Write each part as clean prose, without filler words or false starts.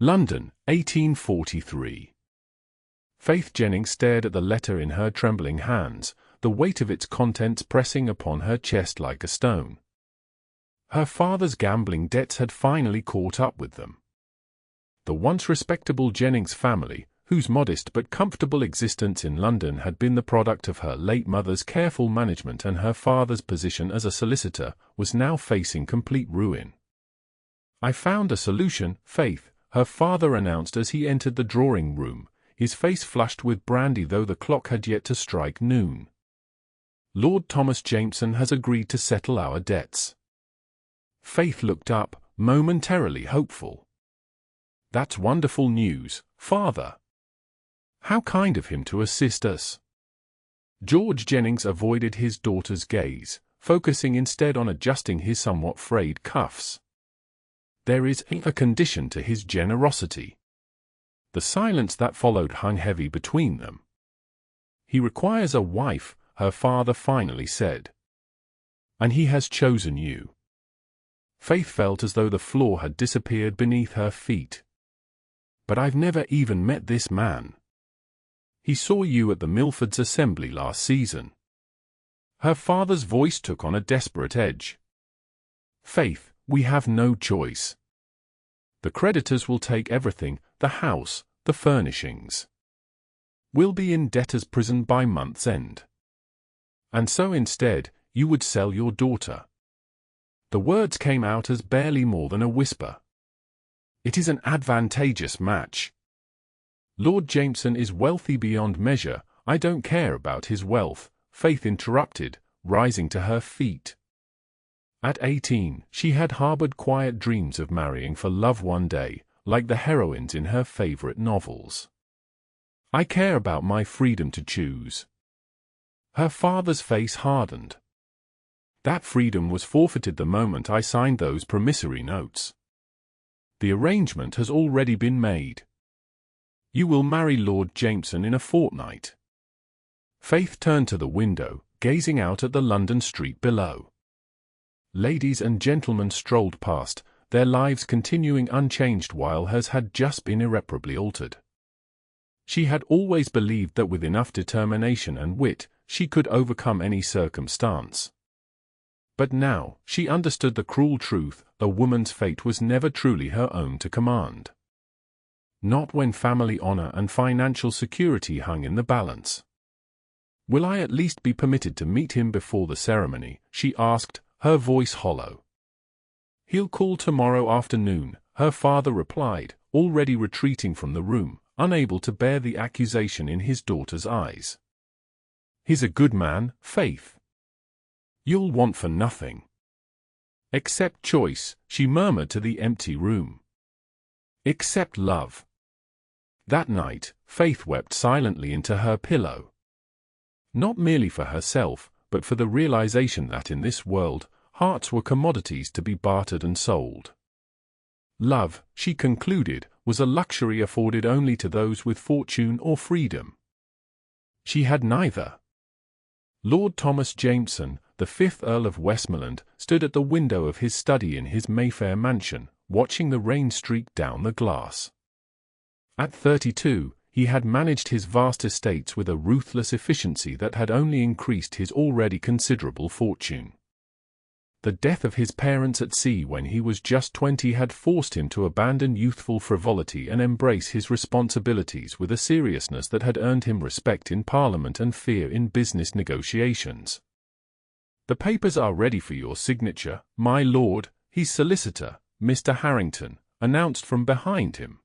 London, 1843. Faith Jennings stared at the letter in her trembling hands, the weight of its contents pressing upon her chest like a stone. Her father's gambling debts had finally caught up with them. The once respectable Jennings family, whose modest but comfortable existence in London had been the product of her late mother's careful management and her father's position as a solicitor, was now facing complete ruin. "I found a solution, Faith," her father announced as he entered the drawing-room, his face flushed with brandy though the clock had yet to strike noon. "Lord Thomas Jameson has agreed to settle our debts." Faith looked up, momentarily hopeful. "That's wonderful news, Father. How kind of him to assist us." George Jennings avoided his daughter's gaze, focusing instead on adjusting his somewhat frayed cuffs. "There is a condition to his generosity." The silence that followed hung heavy between them. "He requires a wife," her father finally said. "And he has chosen you." Faith felt as though the floor had disappeared beneath her feet. "But I've never even met this man." "He saw you at the Milfords' assembly last season." Her father's voice took on a desperate edge. "Faith, we have no choice. The creditors will take everything, the house, the furnishings. We'll be in debtor's prison by month's end. And so instead, you would sell your daughter." The words came out as barely more than a whisper. "It is an advantageous match. Lord Jameson is wealthy beyond measure. I don't care about his wealth," Faith interrupted, rising to her feet. At 18, she had harbored quiet dreams of marrying for love one day, like the heroines in her favorite novels. "I care about my freedom to choose." Her father's face hardened. "That freedom was forfeited the moment I signed those promissory notes. The arrangement has already been made. You will marry Lord Jameson in a fortnight." Faith turned to the window, gazing out at the London street below. Ladies and gentlemen strolled past, their lives continuing unchanged while hers had just been irreparably altered. She had always believed that with enough determination and wit, she could overcome any circumstance. But now, she understood the cruel truth: a woman's fate was never truly her own to command. Not when family honor and financial security hung in the balance. "Will I at least be permitted to meet him before the ceremony?" she asked, her voice hollow. "He'll call tomorrow afternoon," her father replied, already retreating from the room, unable to bear the accusation in his daughter's eyes. "He's a good man, Faith. You'll want for nothing." "Except choice," she murmured to the empty room. "Except love." That night, Faith wept silently into her pillow. Not merely for herself, but for the realization that in this world, hearts were commodities to be bartered and sold. Love, she concluded, was a luxury afforded only to those with fortune or freedom. She had neither. Lord Thomas Jameson, the 5th Earl of Westmoreland, stood at the window of his study in his Mayfair mansion, watching the rain streak down the glass. At 32, he had managed his vast estates with a ruthless efficiency that had only increased his already considerable fortune. The death of his parents at sea when he was just 20 had forced him to abandon youthful frivolity and embrace his responsibilities with a seriousness that had earned him respect in Parliament and fear in business negotiations. "The papers are ready for your signature, my lord," his solicitor, Mr. Harrington, announced from behind him.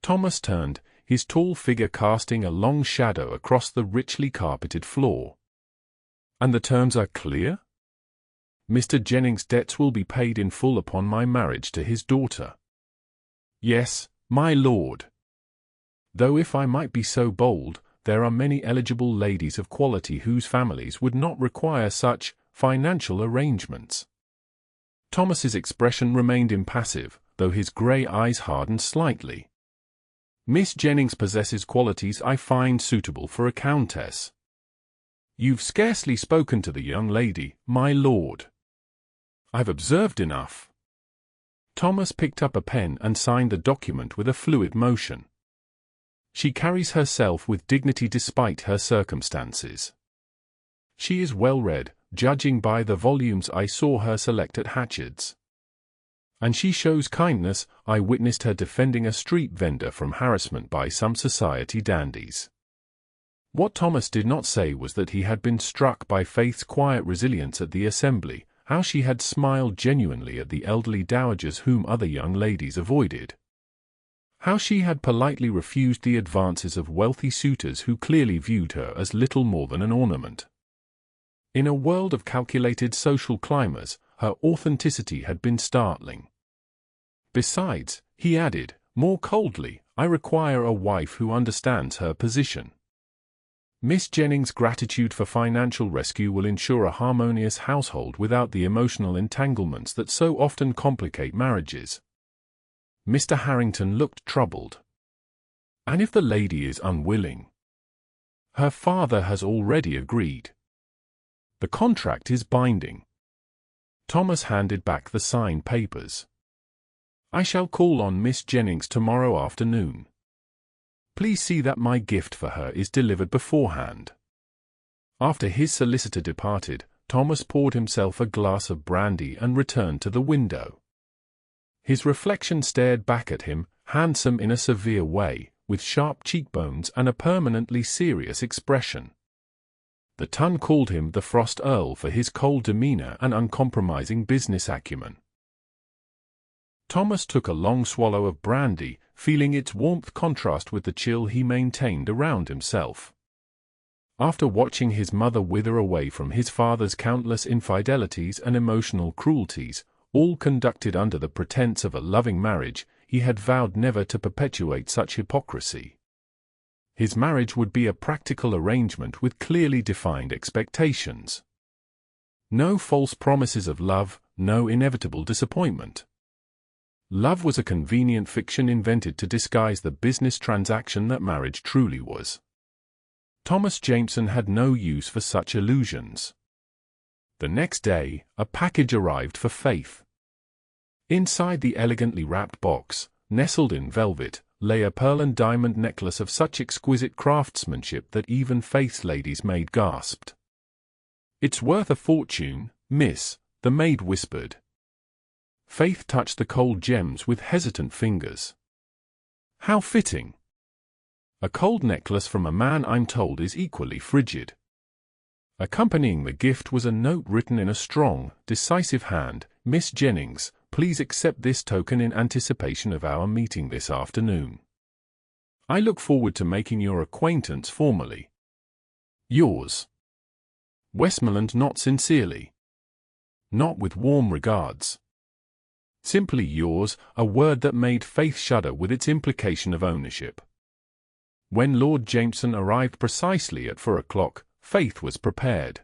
Thomas turned, his tall figure casting a long shadow across the richly carpeted floor. "And the terms are clear? Mr. Jennings' debts will be paid in full upon my marriage to his daughter." "Yes, my lord. Though if I might be so bold, there are many eligible ladies of quality whose families would not require such financial arrangements." Thomas's expression remained impassive, though his grey eyes hardened slightly. "Miss Jennings possesses qualities I find suitable for a countess." "You've scarcely spoken to the young lady, my lord." "I've observed enough." Thomas picked up a pen and signed the document with a fluid motion. She carries herself with dignity despite her circumstances. She is well read, judging by the volumes I saw her select at Hatchard's. And she shows kindness. I witnessed her defending a street vendor from harassment by some society dandies. What Thomas did not say was that he had been struck by Faith's quiet resilience at the assembly, how she had smiled genuinely at the elderly dowagers whom other young ladies avoided. How she had politely refused the advances of wealthy suitors who clearly viewed her as little more than an ornament. In a world of calculated social climbers, her authenticity had been startling. Besides, he added, more coldly, I require a wife who understands her position. Miss Jennings' gratitude for financial rescue will ensure a harmonious household without the emotional entanglements that so often complicate marriages. Mr. Harrington looked troubled. And if the lady is unwilling? Her father has already agreed. The contract is binding. Thomas handed back the signed papers. I shall call on Miss Jennings tomorrow afternoon. Please see that my gift for her is delivered beforehand. After his solicitor departed, Thomas poured himself a glass of brandy and returned to the window. His reflection stared back at him, handsome in a severe way, with sharp cheekbones and a permanently serious expression. The Ton called him the Frost Earl for his cold demeanor and uncompromising business acumen. Thomas took a long swallow of brandy, feeling its warmth contrast with the chill he maintained around himself. After watching his mother wither away from his father's countless infidelities and emotional cruelties, all conducted under the pretense of a loving marriage, he had vowed never to perpetuate such hypocrisy. His marriage would be a practical arrangement with clearly defined expectations. No false promises of love, no inevitable disappointment. Love was a convenient fiction invented to disguise the business transaction that marriage truly was. Thomas Jameson had no use for such illusions. The next day, a package arrived for Faith. Inside the elegantly wrapped box, nestled in velvet, lay a pearl and diamond necklace of such exquisite craftsmanship that even Faith's lady's maid gasped. "It's worth a fortune, miss," the maid whispered. Faith touched the cold gems with hesitant fingers. "How fitting. A cold necklace from a man I'm told is equally frigid." Accompanying the gift was a note written in a strong, decisive hand. "Miss Jennings, please accept this token in anticipation of our meeting this afternoon. I look forward to making your acquaintance formally. Yours, Westmoreland. Not sincerely. Not with warm regards. Simply yours," a word that made Faith shudder with its implication of ownership. When Lord Jameson arrived precisely at 4 o'clock, Faith was prepared.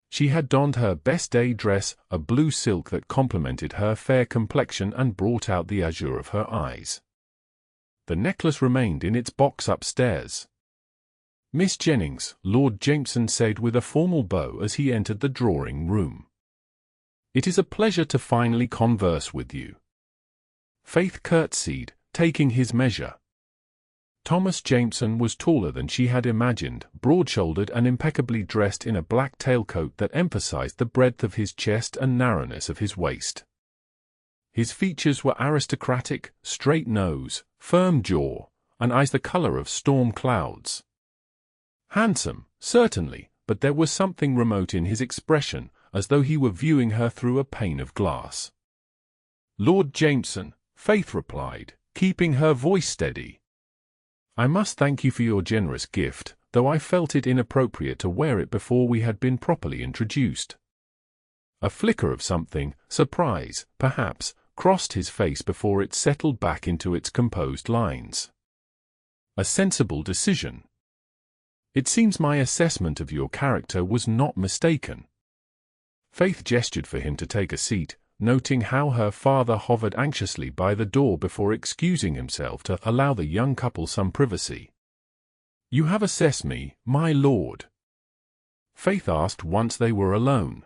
She had donned her best day dress, a blue silk that complemented her fair complexion and brought out the azure of her eyes. The necklace remained in its box upstairs. "Miss Jennings," Lord Jameson said with a formal bow as he entered the drawing-room. "It is a pleasure to finally converse with you." Faith curtsied, taking his measure. Thomas Jameson was taller than she had imagined, broad-shouldered and impeccably dressed in a black tailcoat that emphasized the breadth of his chest and narrowness of his waist. His features were aristocratic, straight nose, firm jaw, and eyes the color of storm clouds. Handsome, certainly, but there was something remote in his expression, as though he were viewing her through a pane of glass. "Lord Jameson," Faith replied, keeping her voice steady. "I must thank you for your generous gift, though I felt it inappropriate to wear it before we had been properly introduced." A flicker of something, surprise, perhaps, crossed his face before it settled back into its composed lines. "A sensible decision. It seems my assessment of your character was not mistaken." Faith gestured for him to take a seat, noting how her father hovered anxiously by the door before excusing himself to allow the young couple some privacy. "You have assessed me, my lord?" Faith asked once they were alone.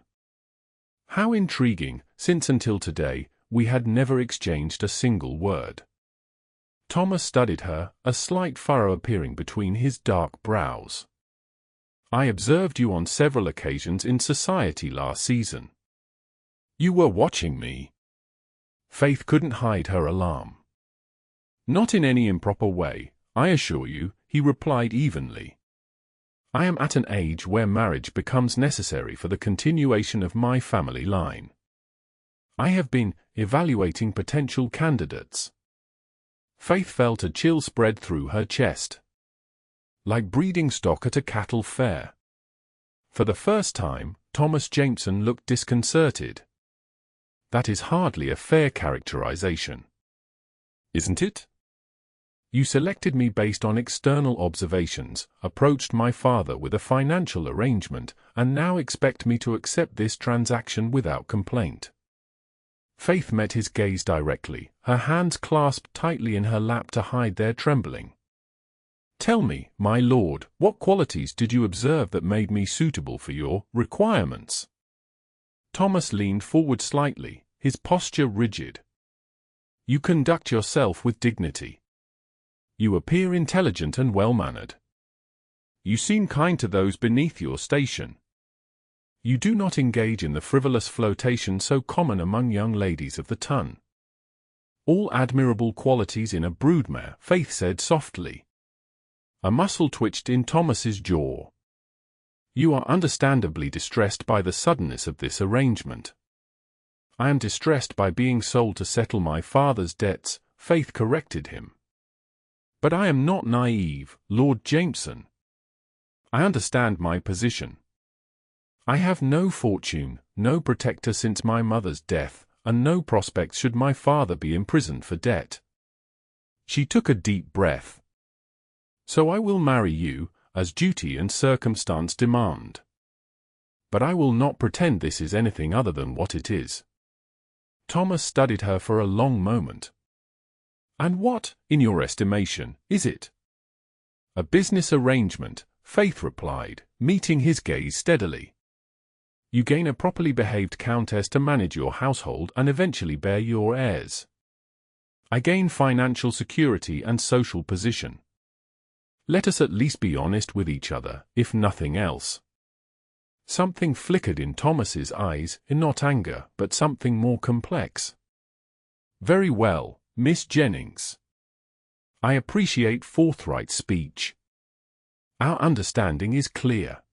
"How intriguing, since until today, we had never exchanged a single word. Thomas studied her, a slight furrow appearing between his dark brows. I observed you on several occasions in society last season. You were watching me. Faith couldn't hide her alarm. Not in any improper way, I assure you, he replied evenly. I am at an age where marriage becomes necessary for the continuation of my family line. I have been evaluating potential candidates. Faith felt a chill spread through her chest. Like breeding stock at a cattle fair. For the first time, Thomas Jameson looked disconcerted. That is hardly a fair characterization. Isn't it? You selected me based on external observations, approached my father with a financial arrangement, and now expect me to accept this transaction without complaint. Faith met his gaze directly, her hands clasped tightly in her lap to hide their trembling. Tell me, my lord, what qualities did you observe that made me suitable for your requirements? Thomas leaned forward slightly, his posture rigid. You conduct yourself with dignity. You appear intelligent and well-mannered. You seem kind to those beneath your station. You do not engage in the frivolous flirtation so common among young ladies of the ton. All admirable qualities in a broodmare, Faith said softly. A muscle twitched in Thomas's jaw. You are understandably distressed by the suddenness of this arrangement. I am distressed by being sold to settle my father's debts, Faith corrected him. But I am not naive, Lord Jameson. I understand my position. I have no fortune, no protector since my mother's death, and no prospects should my father be imprisoned for debt. She took a deep breath. So I will marry you, as duty and circumstance demand. But I will not pretend this is anything other than what it is. Thomas studied her for a long moment. And what, in your estimation, is it? A business arrangement, Faith replied, meeting his gaze steadily. You gain a properly behaved countess to manage your household and eventually bear your heirs. I gain financial security and social position. Let us at least be honest with each other, if nothing else. Something flickered in Thomas's eyes, in not anger, but something more complex. Very well, Miss Jennings. I appreciate forthright speech. Our understanding is clear.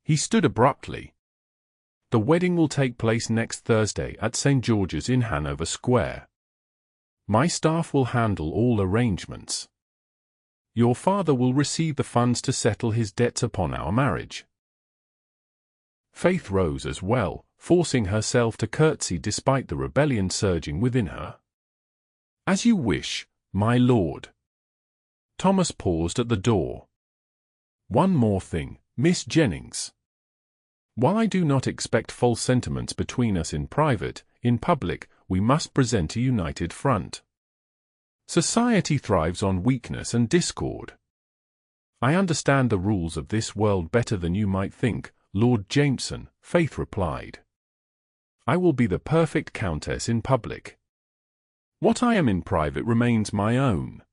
He stood abruptly. The wedding will take place next Thursday at St. George's in Hanover Square. My staff will handle all arrangements. Your father will receive the funds to settle his debts upon our marriage. Faith rose as well, forcing herself to curtsy despite the rebellion surging within her. As you wish, my lord. Thomas paused at the door. One more thing, Miss Jennings. While I do not expect false sentiments between us in private, in public, we must present a united front. Society thrives on weakness and discord. I understand the rules of this world better than you might think, Lord Jameson, Faith replied. I will be the perfect countess in public. What I am in private remains my own.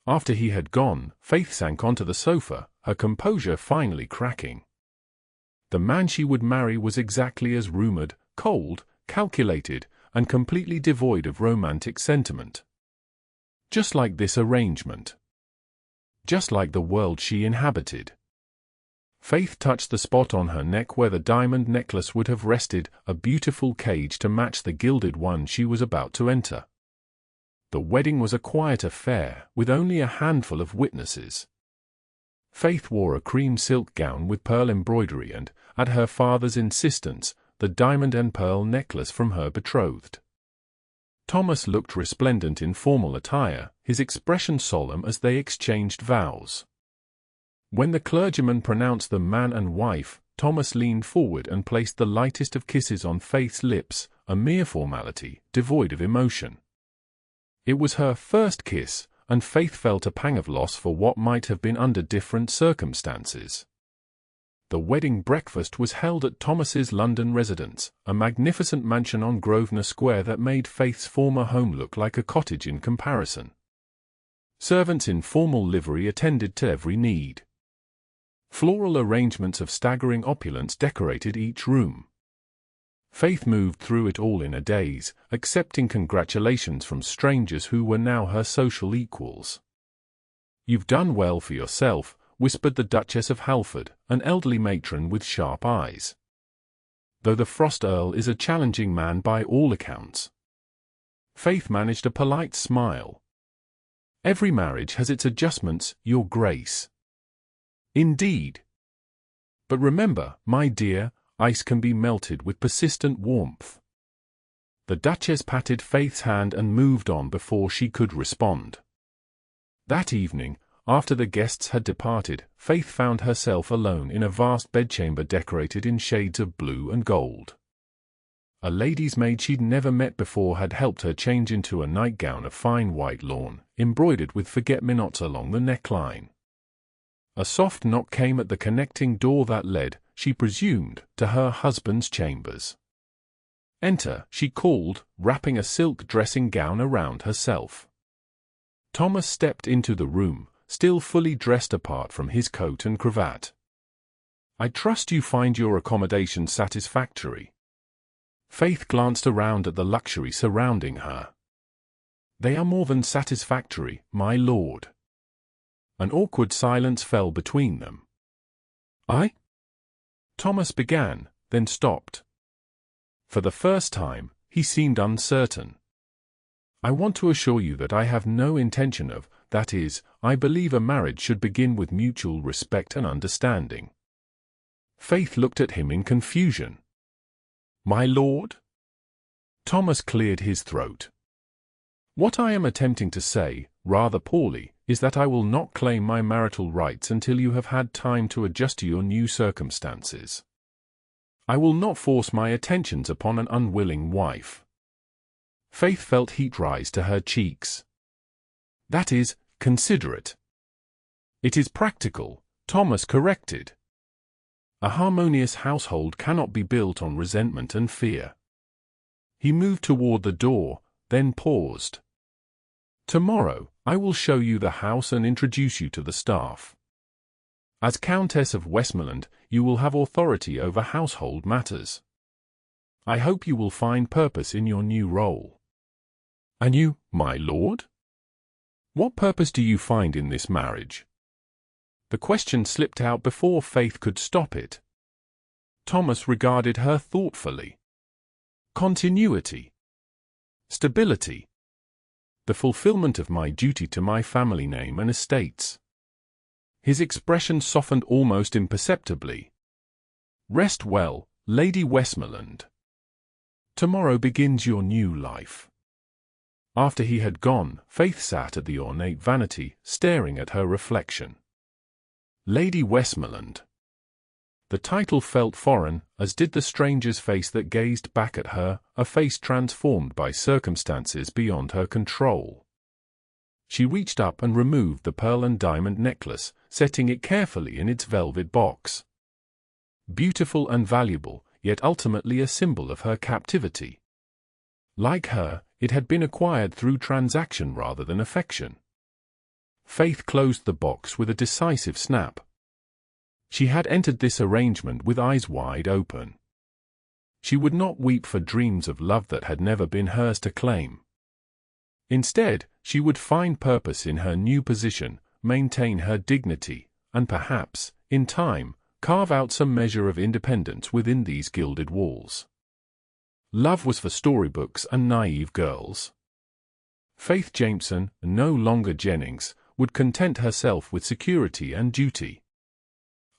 After he had gone, Faith sank onto the sofa, her composure finally cracking. The man she would marry was exactly as rumored, cold, calculated, and completely devoid of romantic sentiment. Just like this arrangement. Just like the world she inhabited. Faith touched the spot on her neck where the diamond necklace would have rested, a beautiful cage to match the gilded one she was about to enter. The wedding was a quiet affair, with only a handful of witnesses. Faith wore a cream silk gown with pearl embroidery and, at her father's insistence, the diamond and pearl necklace from her betrothed. Thomas looked resplendent in formal attire, his expression solemn as they exchanged vows. When the clergyman pronounced them man and wife, Thomas leaned forward and placed the lightest of kisses on Faith's lips, a mere formality, devoid of emotion. It was her first kiss, and Faith felt a pang of loss for what might have been under different circumstances. The wedding breakfast was held at Thomas's London residence, a magnificent mansion on Grosvenor Square that made Faith's former home look like a cottage in comparison. Servants in formal livery attended to every need. Floral arrangements of staggering opulence decorated each room. Faith moved through it all in a daze, accepting congratulations from strangers who were now her social equals. "You've done well for yourself," whispered the Duchess of Halford, an elderly matron with sharp eyes. "Though the Frost Earl is a challenging man by all accounts." Faith managed a polite smile. "Every marriage has its adjustments, Your Grace." "Indeed. But remember, my dear, ice can be melted with persistent warmth." The Duchess patted Faith's hand and moved on before she could respond. That evening, after the guests had departed, Faith found herself alone in a vast bedchamber decorated in shades of blue and gold. A lady's maid she'd never met before had helped her change into a nightgown of fine white lawn, embroidered with forget-me-nots along the neckline. A soft knock came at the connecting door that led, she presumed, to her husband's chambers. "Enter," she called, wrapping a silk dressing gown around herself. Thomas stepped into the room, still fully dressed apart from his coat and cravat. "I trust you find your accommodation satisfactory." Faith glanced around at the luxury surrounding her. "They are more than satisfactory, my lord." An awkward silence fell between them. Thomas began, then stopped. For the first time, he seemed uncertain. "I want to assure you that I have no intention of, that is, I believe a marriage should begin with mutual respect and understanding." Faith looked at him in confusion. "My lord?" Thomas cleared his throat. "What I am attempting to say, rather poorly, is that I will not claim my marital rights until you have had time to adjust to your new circumstances. I will not force my attentions upon an unwilling wife." Faith felt heat rise to her cheeks. "That is considerate." "It is practical," Thomas corrected. "A harmonious household cannot be built on resentment and fear." He moved toward the door, then paused. "Tomorrow, I will show you the house and introduce you to the staff. As Countess of Westmoreland, you will have authority over household matters. I hope you will find purpose in your new role." "And you, my lord? What purpose do you find in this marriage?" The question slipped out before Faith could stop it. Thomas regarded her thoughtfully. "Continuity. Stability. The fulfillment of my duty to my family name and estates." His expression softened almost imperceptibly. "Rest well, Lady Westmoreland. Tomorrow begins your new life." After he had gone, Faith sat at the ornate vanity, staring at her reflection. Lady Westmoreland. The title felt foreign, as did the stranger's face that gazed back at her, a face transformed by circumstances beyond her control. She reached up and removed the pearl and diamond necklace, setting it carefully in its velvet box. Beautiful and valuable, yet ultimately a symbol of her captivity. Like her, it had been acquired through transaction rather than affection. Faith closed the box with a decisive snap. She had entered this arrangement with eyes wide open. She would not weep for dreams of love that had never been hers to claim. Instead, she would find purpose in her new position, maintain her dignity, and perhaps, in time, carve out some measure of independence within these gilded walls. Love was for storybooks and naive girls. Faith Jameson, no longer Jennings, would content herself with security and duty.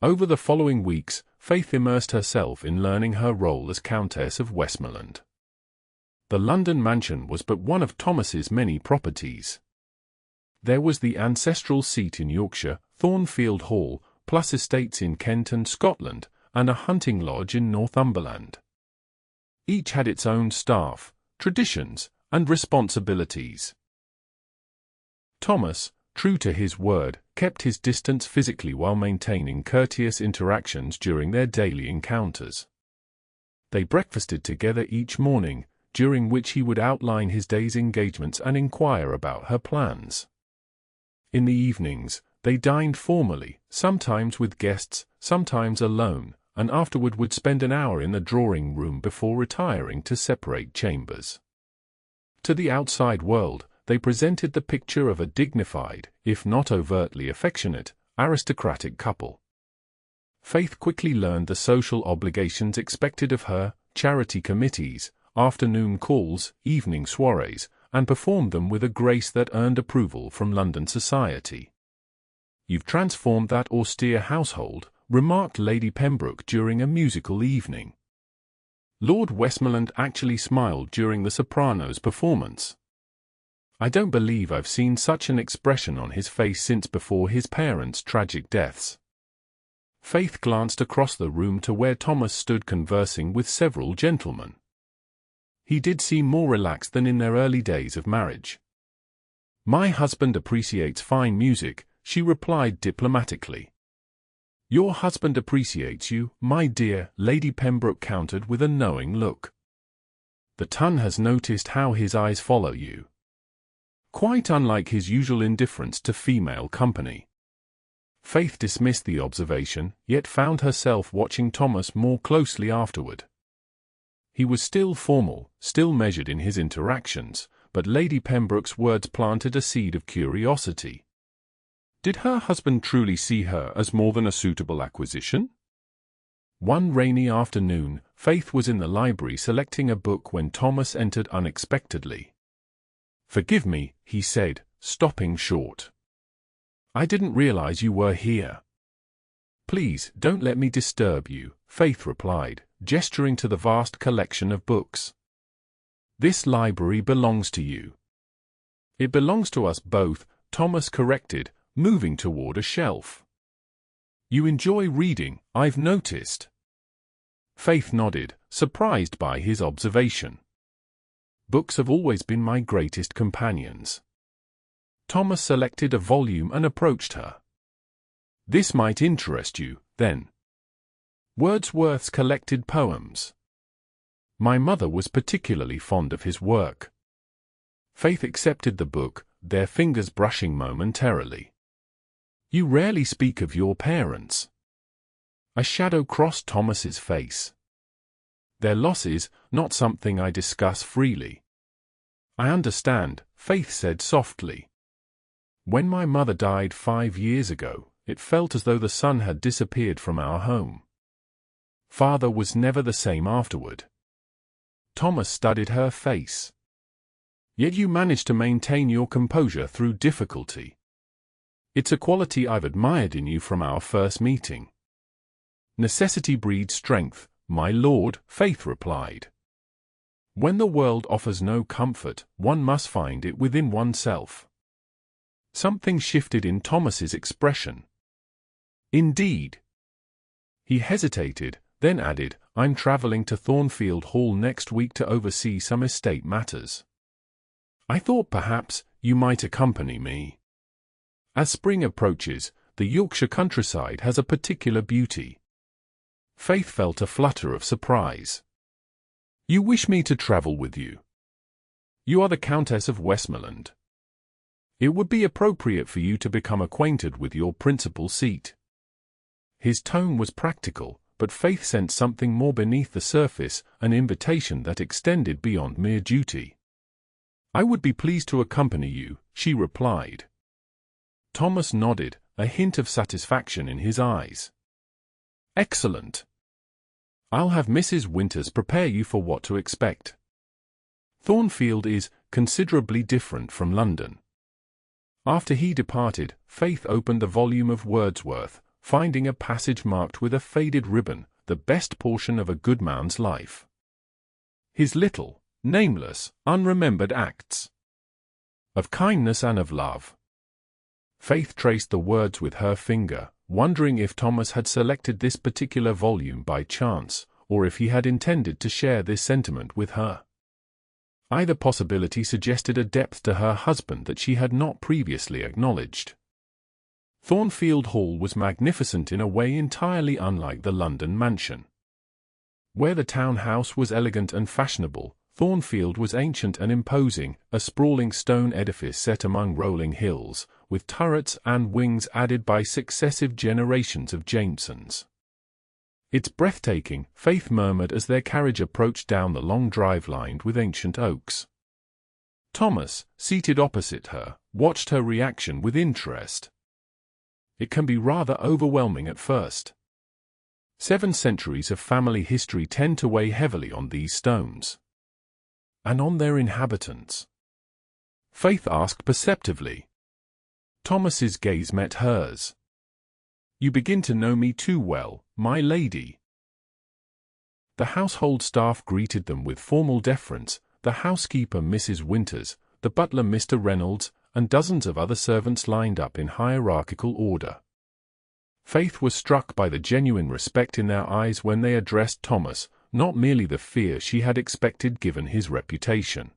Over the following weeks, Faith immersed herself in learning her role as Countess of Westmoreland. The London mansion was but one of Thomas's many properties. There was the ancestral seat in Yorkshire, Thornfield Hall, plus estates in Kent and Scotland, and a hunting lodge in Northumberland. Each had its own staff, traditions, and responsibilities. Thomas, true to his word, kept his distance physically while maintaining courteous interactions during their daily encounters. They breakfasted together each morning, during which he would outline his day's engagements and inquire about her plans. In the evenings, they dined formally, sometimes with guests, sometimes alone, and afterward would spend an hour in the drawing room before retiring to separate chambers. To the outside world, they presented the picture of a dignified, if not overtly affectionate, aristocratic couple. Faith quickly learned the social obligations expected of her, charity committees, afternoon calls, evening soirees, and performed them with a grace that earned approval from London society. "You've transformed that austere household," remarked Lady Pembroke during a musical evening. Lord Westmoreland actually smiled during the soprano's performance. "I don't believe I've seen such an expression on his face since before his parents' tragic deaths." Faith glanced across the room to where Thomas stood conversing with several gentlemen. He did seem more relaxed than in their early days of marriage. "My husband appreciates fine music," she replied diplomatically. "Your husband appreciates you, my dear," Lady Pembroke countered with a knowing look. "The ton has noticed how his eyes follow you." Quite unlike his usual indifference to female company. Faith dismissed the observation, yet found herself watching Thomas more closely afterward. He was still formal, still measured in his interactions, but Lady Pembroke's words planted a seed of curiosity. Did her husband truly see her as more than a suitable acquisition? One rainy afternoon, Faith was in the library selecting a book when Thomas entered unexpectedly. "Forgive me," he said, stopping short. "I didn't realize you were here." "Please, don't let me disturb you," Faith replied, gesturing to the vast collection of books. "This library belongs to you." "It belongs to us both," Thomas corrected, moving toward a shelf. "You enjoy reading, I've noticed." Faith nodded, surprised by his observation. "Books have always been my greatest companions." Thomas selected a volume and approached her. "This might interest you, then. Wordsworth's collected poems. My mother was particularly fond of his work." Faith accepted the book, their fingers brushing momentarily. "You rarely speak of your parents." A shadow crossed Thomas's face. "Their loss is not something I discuss freely." "I understand," Faith said softly. "When my mother died 5 years ago, it felt as though the sun had disappeared from our home. Father was never the same afterward." Thomas studied her face. "Yet you managed to maintain your composure through difficulty. It's a quality I've admired in you from our first meeting." "Necessity breeds strength, my lord," Faith replied. "When the world offers no comfort, one must find it within oneself." Something shifted in Thomas's expression. "Indeed." He hesitated, then added, "I'm traveling to Thornfield Hall next week to oversee some estate matters. I thought perhaps you might accompany me. As spring approaches, the Yorkshire countryside has a particular beauty." Faith felt a flutter of surprise. "You wish me to travel with you? You are the Countess of Westmoreland. It would be appropriate for you to become acquainted with your principal seat." His tone was practical, but Faith sensed something more beneath the surface, an invitation that extended beyond mere duty. "I would be pleased to accompany you," she replied. Thomas nodded, a hint of satisfaction in his eyes. "Excellent. I'll have Mrs. Winters prepare you for what to expect. Thornfield is considerably different from London." After he departed, Faith opened the volume of Wordsworth, finding a passage marked with a faded ribbon, the best portion of a good man's life. His little, nameless, unremembered acts of kindness and of love. Faith traced the words with her finger, wondering if Thomas had selected this particular volume by chance, or if he had intended to share this sentiment with her. Either possibility suggested a depth to her husband that she had not previously acknowledged. Thornfield Hall was magnificent in a way entirely unlike the London mansion. Where the townhouse was elegant and fashionable, Thornfield was ancient and imposing, a sprawling stone edifice set among rolling hills, with turrets and wings added by successive generations of Jamesons. "It's breathtaking," Faith murmured as their carriage approached down the long drive lined with ancient oaks. Thomas, seated opposite her, watched her reaction with interest. "It can be rather overwhelming at first. 7 centuries of family history tend to weigh heavily on these stones. And on their inhabitants?" Faith asked perceptively. Thomas's gaze met hers. "You begin to know me too well, my lady." The household staff greeted them with formal deference, the housekeeper Mrs. Winters, the butler Mr. Reynolds, and dozens of other servants lined up in hierarchical order. Faith was struck by the genuine respect in their eyes when they addressed Thomas, not merely the fear she had expected given his reputation.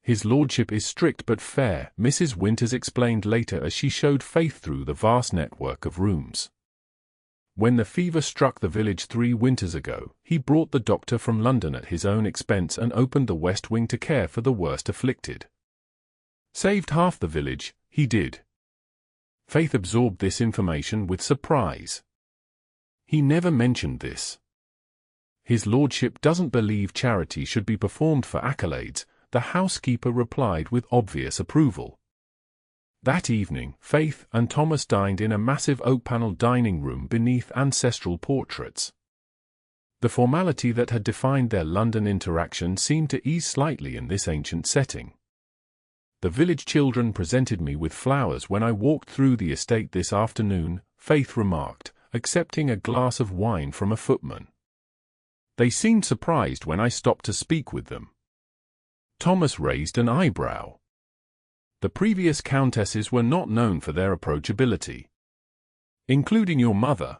"His lordship is strict but fair," Mrs. Winters explained later as she showed Faith through the vast network of rooms. "When the fever struck the village 3 winters ago, he brought the doctor from London at his own expense and opened the West Wing to care for the worst afflicted. Saved half the village, he did." Faith absorbed this information with surprise. "He never mentioned this." "His lordship doesn't believe charity should be performed for accolades," the housekeeper replied with obvious approval. That evening, Faith and Thomas dined in a massive oak-paneled dining room beneath ancestral portraits. The formality that had defined their London interaction seemed to ease slightly in this ancient setting. "The village children presented me with flowers when I walked through the estate this afternoon," Faith remarked, accepting a glass of wine from a footman. "They seemed surprised when I stopped to speak with them." Thomas raised an eyebrow. "The previous countesses were not known for their approachability." "Including your mother?"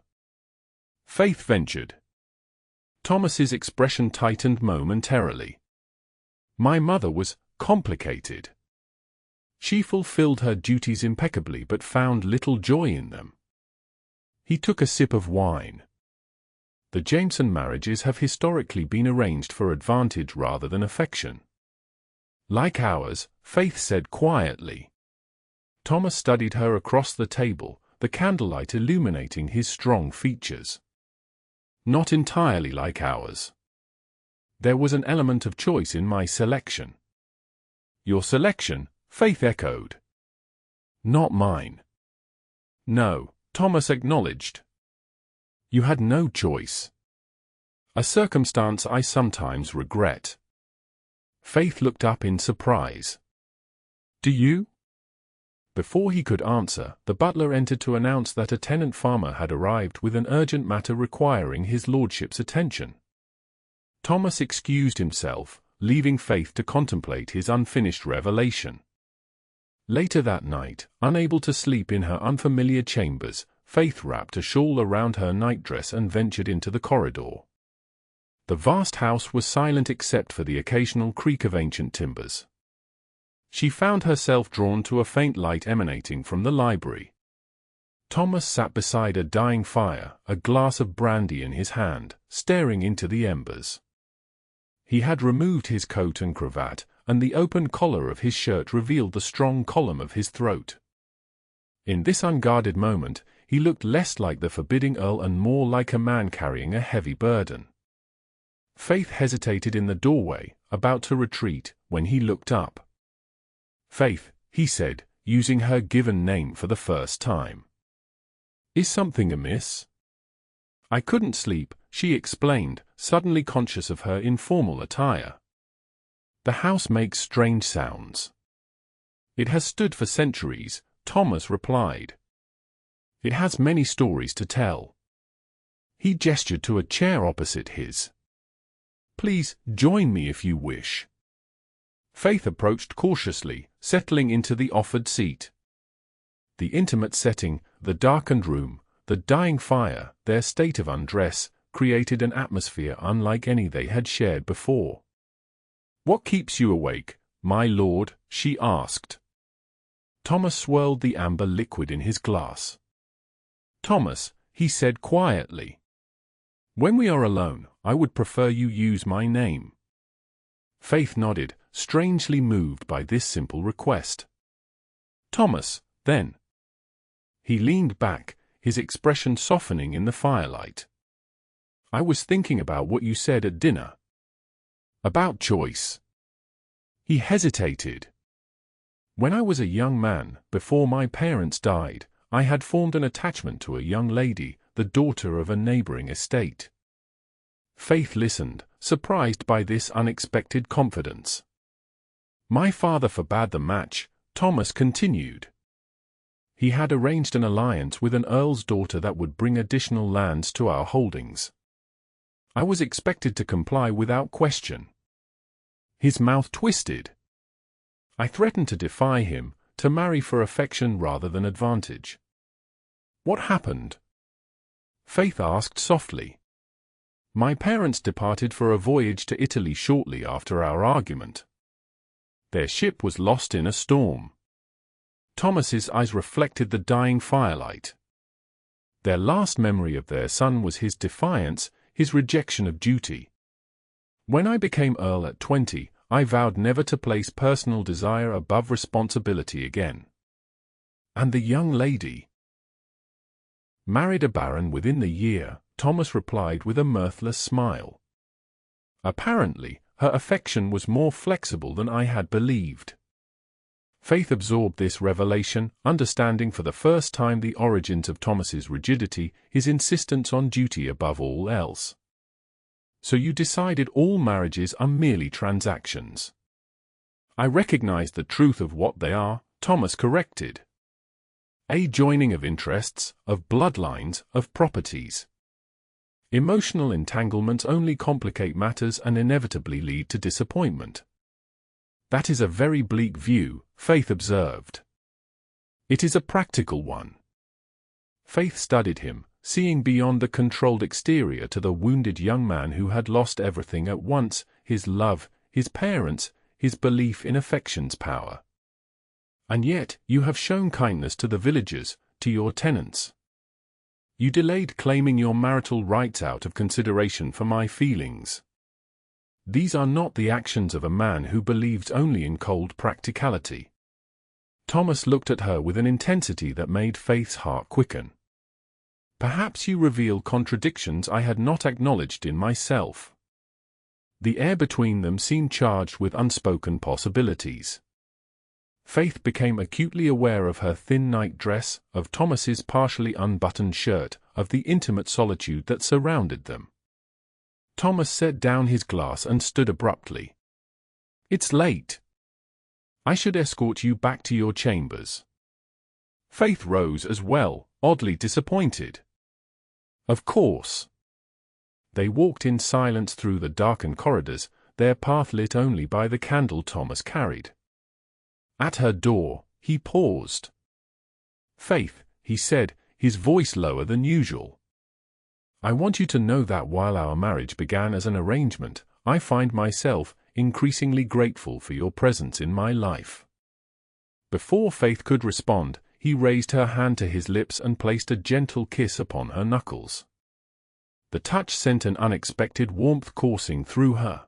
Faith ventured. Thomas's expression tightened momentarily. "My mother was complicated. She fulfilled her duties impeccably but found little joy in them." He took a sip of wine. "The Jameson marriages have historically been arranged for advantage rather than affection." "Like ours," Faith said quietly. Thomas studied her across the table, the candlelight illuminating his strong features. "Not entirely like ours. There was an element of choice in my selection." "Your selection?" Faith echoed. "Not mine." "No," Thomas acknowledged. "You had no choice. A circumstance I sometimes regret." Faith looked up in surprise. "Do you?" Before he could answer, the butler entered to announce that a tenant farmer had arrived with an urgent matter requiring his lordship's attention. Thomas excused himself, leaving Faith to contemplate his unfinished revelation. Later that night, unable to sleep in her unfamiliar chambers, Faith wrapped a shawl around her nightdress and ventured into the corridor. The vast house was silent except for the occasional creak of ancient timbers. She found herself drawn to a faint light emanating from the library. Thomas sat beside a dying fire, a glass of brandy in his hand, staring into the embers. He had removed his coat and cravat, and the open collar of his shirt revealed the strong column of his throat. In this unguarded moment, he looked less like the forbidding Earl and more like a man carrying a heavy burden. Faith hesitated in the doorway, about to retreat, when he looked up. "Faith," he said, using her given name for the first time. "Is something amiss?" "I couldn't sleep," she explained, suddenly conscious of her informal attire. "The house makes strange sounds." "It has stood for centuries," Thomas replied. "It has many stories to tell." He gestured to a chair opposite his. "Please, join me if you wish." Faith approached cautiously, settling into the offered seat. The intimate setting, the darkened room, the dying fire, their state of undress, created an atmosphere unlike any they had shared before. "What keeps you awake, my lord?" she asked. Thomas swirled the amber liquid in his glass. "Thomas," he said quietly, "when we are alone, I would prefer you use my name." Faith nodded, strangely moved by this simple request. "Thomas, then." He leaned back, his expression softening in the firelight. "I was thinking about what you said at dinner. About choice." He hesitated. "When I was a young man, before my parents died, I had formed an attachment to a young lady, the daughter of a neighboring estate." Faith listened, surprised by this unexpected confidence. "My father forbade the match," Thomas continued. "He had arranged an alliance with an earl's daughter that would bring additional lands to our holdings. I was expected to comply without question." His mouth twisted. "I threatened to defy him, to marry for affection rather than advantage." "What happened?" Faith asked softly. "My parents departed for a voyage to Italy shortly after our argument. Their ship was lost in a storm." Thomas's eyes reflected the dying firelight. Their last memory of their son was his defiance, his rejection of duty. "When I became Earl at 20, I vowed never to place personal desire above responsibility again." "And the young lady?" "Married a baron within the year," Thomas replied with a mirthless smile. "Apparently, her affection was more flexible than I had believed." Faith absorbed this revelation, understanding for the first time the origins of Thomas's rigidity, his insistence on duty above all else. "So you decided all marriages are merely transactions?" "I recognize the truth of what they are," Thomas corrected. "A joining of interests, of bloodlines, of properties. Emotional entanglements only complicate matters and inevitably lead to disappointment." "That is a very bleak view," Faith observed. "It is a practical one." Faith studied him, seeing beyond the controlled exterior to the wounded young man who had lost everything at once, his love, his parents, his belief in affection's power. "And yet, you have shown kindness to the villagers, to your tenants. You delayed claiming your marital rights out of consideration for my feelings. These are not the actions of a man who believes only in cold practicality." Thomas looked at her with an intensity that made Faith's heart quicken. "Perhaps you reveal contradictions I had not acknowledged in myself." The air between them seemed charged with unspoken possibilities. Faith became acutely aware of her thin night dress, of Thomas's partially unbuttoned shirt, of the intimate solitude that surrounded them. Thomas set down his glass and stood abruptly. "It's late. I should escort you back to your chambers." Faith rose as well, oddly disappointed. "Of course." They walked in silence through the darkened corridors, their path lit only by the candle Thomas carried. At her door, he paused. "Faith," he said, his voice lower than usual, "I want you to know that while our marriage began as an arrangement, I find myself increasingly grateful for your presence in my life." Before Faith could respond, he raised her hand to his lips and placed a gentle kiss upon her knuckles. The touch sent an unexpected warmth coursing through her.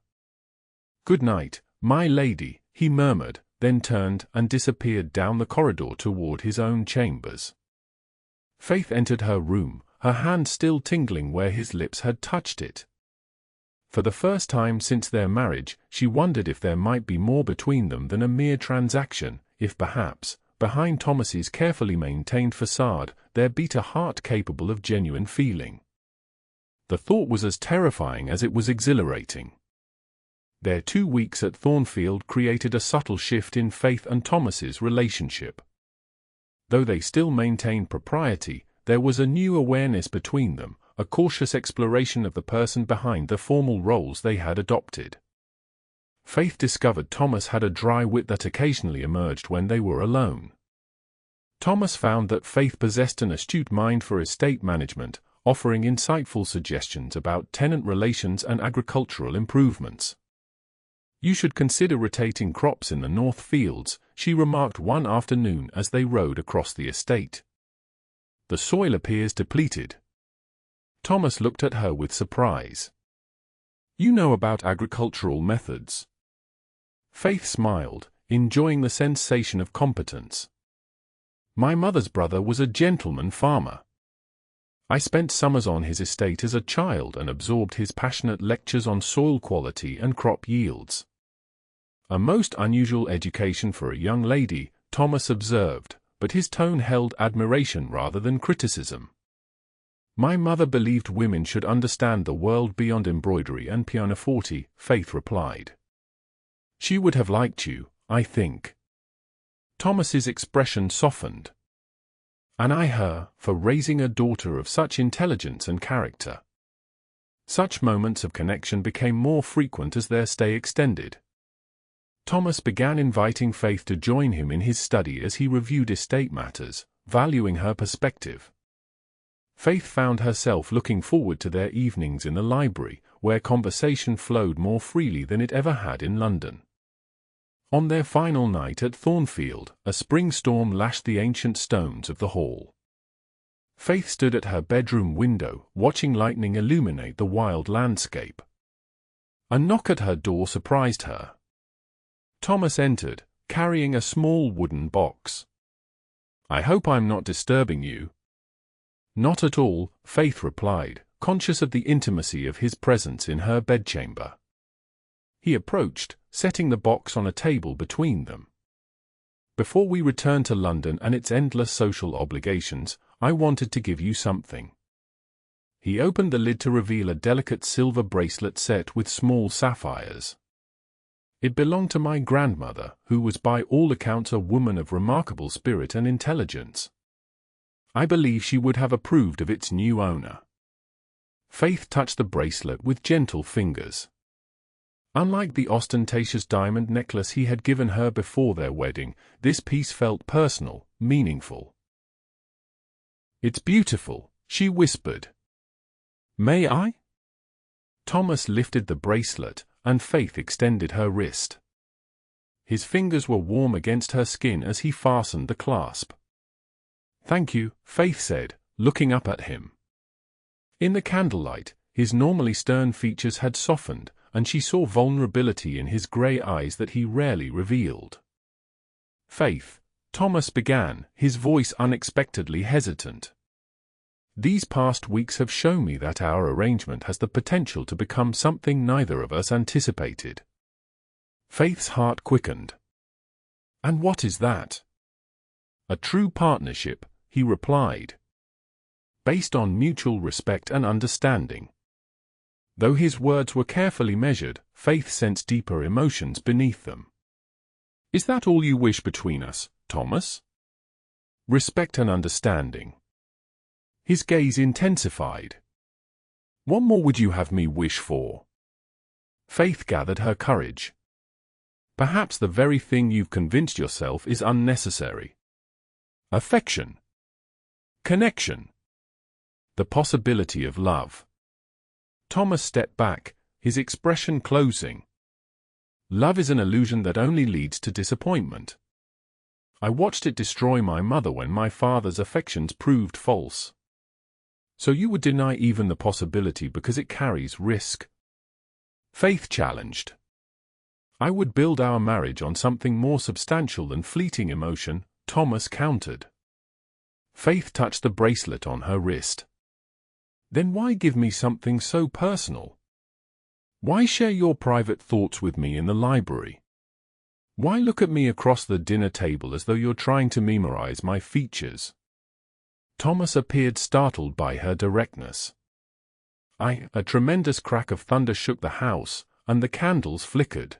"Good night, my lady," he murmured, then turned and disappeared down the corridor toward his own chambers. Faith entered her room, her hand still tingling where his lips had touched it. For the first time since their marriage, she wondered if there might be more between them than a mere transaction, if perhaps, behind Thomas's carefully maintained facade, there beat a heart capable of genuine feeling. The thought was as terrifying as it was exhilarating. Their 2 weeks at Thornfield created a subtle shift in Faith and Thomas's relationship. Though they still maintained propriety, there was a new awareness between them, a cautious exploration of the person behind the formal roles they had adopted. Faith discovered Thomas had a dry wit that occasionally emerged when they were alone. Thomas found that Faith possessed an astute mind for estate management, offering insightful suggestions about tenant relations and agricultural improvements. "You should consider rotating crops in the North Fields," she remarked one afternoon as they rode across the estate. "The soil appears depleted." Thomas looked at her with surprise. "You know about agricultural methods?" Faith smiled, enjoying the sensation of competence. "My mother's brother was a gentleman farmer. I spent summers on his estate as a child and absorbed his passionate lectures on soil quality and crop yields." "A most unusual education for a young lady," Thomas observed, but his tone held admiration rather than criticism. "My mother believed women should understand the world beyond embroidery and pianoforte," Faith replied. "She would have liked you, I think." Thomas's expression softened. "And I her, for raising a daughter of such intelligence and character." Such moments of connection became more frequent as their stay extended. Thomas began inviting Faith to join him in his study as he reviewed estate matters, valuing her perspective. Faith found herself looking forward to their evenings in the library, where conversation flowed more freely than it ever had in London. On their final night at Thornfield, a spring storm lashed the ancient stones of the hall. Faith stood at her bedroom window, watching lightning illuminate the wild landscape. A knock at her door surprised her. Thomas entered, carrying a small wooden box. "I hope I'm not disturbing you." "Not at all," Faith replied, conscious of the intimacy of his presence in her bedchamber. He approached, setting the box on a table between them. "Before we return to London and its endless social obligations, I wanted to give you something." He opened the lid to reveal a delicate silver bracelet set with small sapphires. "It belonged to my grandmother, who was by all accounts a woman of remarkable spirit and intelligence. I believe she would have approved of its new owner." Faith touched the bracelet with gentle fingers. Unlike the ostentatious diamond necklace he had given her before their wedding, this piece felt personal, meaningful. "It's beautiful," she whispered. "May I?" Thomas lifted the bracelet, and Faith extended her wrist. His fingers were warm against her skin as he fastened the clasp. "Thank you," Faith said, looking up at him. In the candlelight, his normally stern features had softened, and she saw vulnerability in his grey eyes that he rarely revealed. "Faith," Thomas began, his voice unexpectedly hesitant. "These past weeks have shown me that our arrangement has the potential to become something neither of us anticipated." Faith's heart quickened. "And what is that?" "A true partnership," he replied. "Based on mutual respect and understanding." Though his words were carefully measured, Faith sensed deeper emotions beneath them. "Is that all you wish between us, Thomas?" "Respect and understanding." His gaze intensified. "What more would you have me wish for?" Faith gathered her courage. "Perhaps the very thing you've convinced yourself is unnecessary. Affection. Connection. The possibility of love." Thomas stepped back, his expression closing. "Love is an illusion that only leads to disappointment. I watched it destroy my mother when my father's affections proved false. So you would deny even the possibility because it carries risk?" Faith challenged. "I would build our marriage on something more substantial than fleeting emotion," Thomas countered. Faith touched the bracelet on her wrist. "Then why give me something so personal? Why share your private thoughts with me in the library? Why look at me across the dinner table as though you're trying to memorize my features?" Thomas appeared startled by her directness. A tremendous crack of thunder shook the house, and the candles flickered.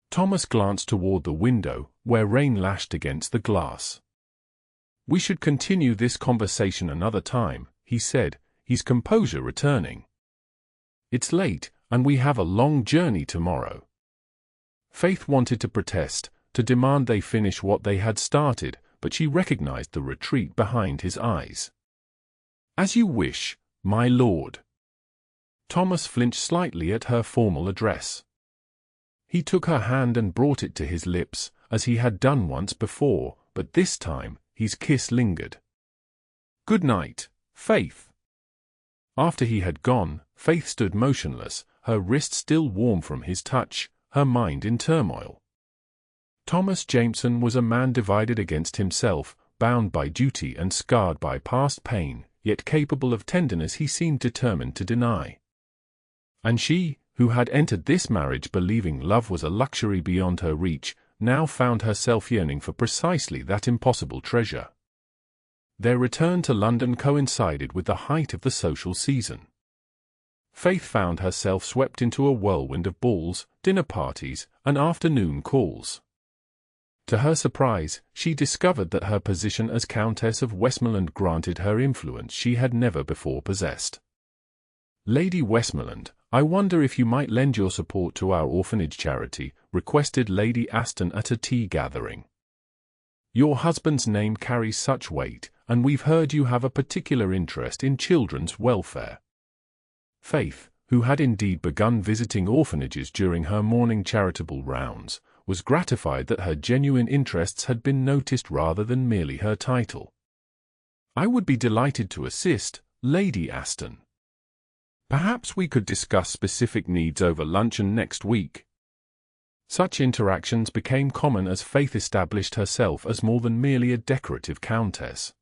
Thomas glanced toward the window, where rain lashed against the glass. "We should continue this conversation another time," he said, his composure returning. "It's late, and we have a long journey tomorrow." Faith wanted to protest, to demand they finish what they had started, but she recognized the retreat behind his eyes. "As you wish, my lord." Thomas flinched slightly at her formal address. He took her hand and brought it to his lips, as he had done once before, but this time his kiss lingered. "Good night, Faith." After he had gone, Faith stood motionless, her wrist still warm from his touch, her mind in turmoil. Thomas Jameson was a man divided against himself, bound by duty and scarred by past pain, yet capable of tenderness he seemed determined to deny. And she, who had entered this marriage believing love was a luxury beyond her reach, now found herself yearning for precisely that impossible treasure. Their return to London coincided with the height of the social season. Faith found herself swept into a whirlwind of balls, dinner parties, and afternoon calls. To her surprise, she discovered that her position as Countess of Westmoreland granted her influence she had never before possessed. "Lady Westmoreland, I wonder if you might lend your support to our orphanage charity," requested Lady Aston at a tea gathering. "Your husband's name carries such weight, and we've heard you have a particular interest in children's welfare." Faith, who had indeed begun visiting orphanages during her morning charitable rounds, was gratified that her genuine interests had been noticed rather than merely her title. "I would be delighted to assist, Lady Aston. Perhaps we could discuss specific needs over luncheon next week." Such interactions became common as Faith established herself as more than merely a decorative countess.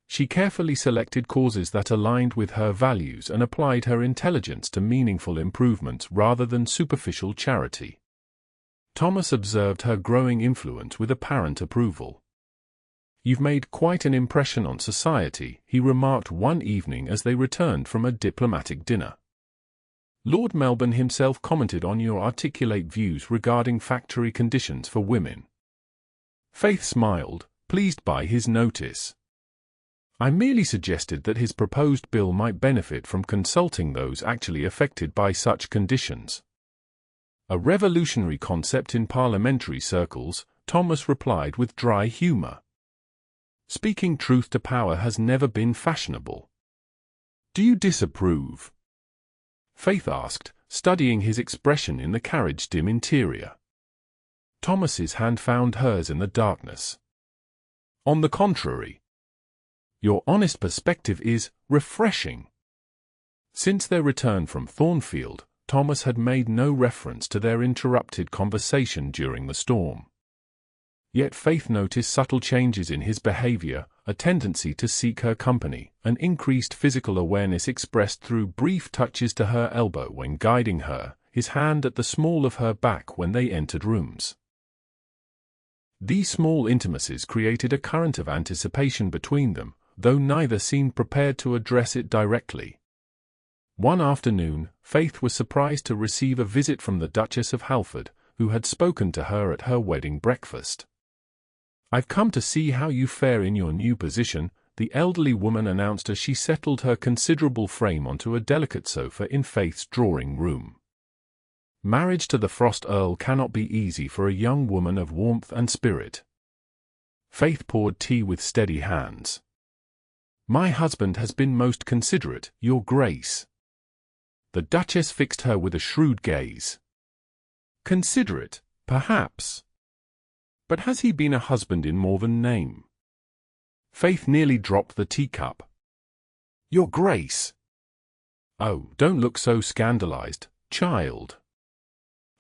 She carefully selected causes that aligned with her values and applied her intelligence to meaningful improvements rather than superficial charity. Thomas observed her growing influence with apparent approval. "You've made quite an impression on society," he remarked one evening as they returned from a diplomatic dinner. "Lord Melbourne himself commented on your articulate views regarding factory conditions for women." Faith smiled, pleased by his notice. "I merely suggested that his proposed bill might benefit from consulting those actually affected by such conditions." "A revolutionary concept in parliamentary circles," Thomas replied with dry humor. "Speaking truth to power has never been fashionable." "Do you disapprove?" Faith asked, studying his expression in the carriage's dim interior. Thomas's hand found hers in the darkness. "On the contrary. Your honest perspective is refreshing." Since their return from Thornfield, Thomas had made no reference to their interrupted conversation during the storm. Yet Faith noticed subtle changes in his behavior, a tendency to seek her company, an increased physical awareness expressed through brief touches to her elbow when guiding her, his hand at the small of her back when they entered rooms. These small intimacies created a current of anticipation between them, though neither seemed prepared to address it directly. One afternoon, Faith was surprised to receive a visit from the Duchess of Halford, who had spoken to her at her wedding breakfast. "I've come to see how you fare in your new position," the elderly woman announced as she settled her considerable frame onto a delicate sofa in Faith's drawing room. Marriage to the Frost Earl cannot be easy for a young woman of warmth and spirit. Faith poured tea with steady hands. "My husband has been most considerate, Your Grace." The Duchess fixed her with a shrewd gaze. "Considerate, perhaps. But has he been a husband in more than name?" Faith nearly dropped the teacup. "Your Grace!" "Oh, don't look so scandalized, child.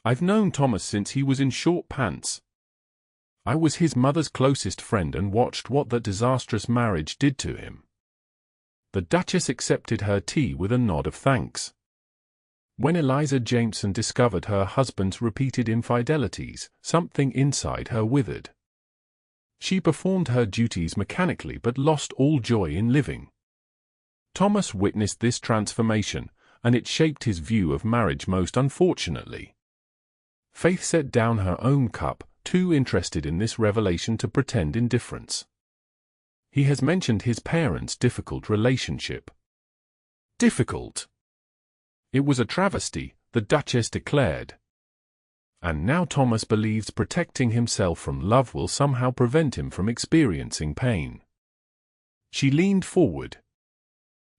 I've known Thomas since he was in short pants. I was his mother's closest friend and watched what that disastrous marriage did to him." The Duchess accepted her tea with a nod of thanks. When Eliza Jameson discovered her husband's repeated infidelities, something inside her withered. She performed her duties mechanically but lost all joy in living. Thomas witnessed this transformation, and it shaped his view of marriage most unfortunately. Faith set down her own cup, too interested in this revelation to pretend indifference. "He has mentioned his parents' difficult relationship." "Difficult?" It was a travesty, the Duchess declared. "And now Thomas believes protecting himself from love will somehow prevent him from experiencing pain." She leaned forward.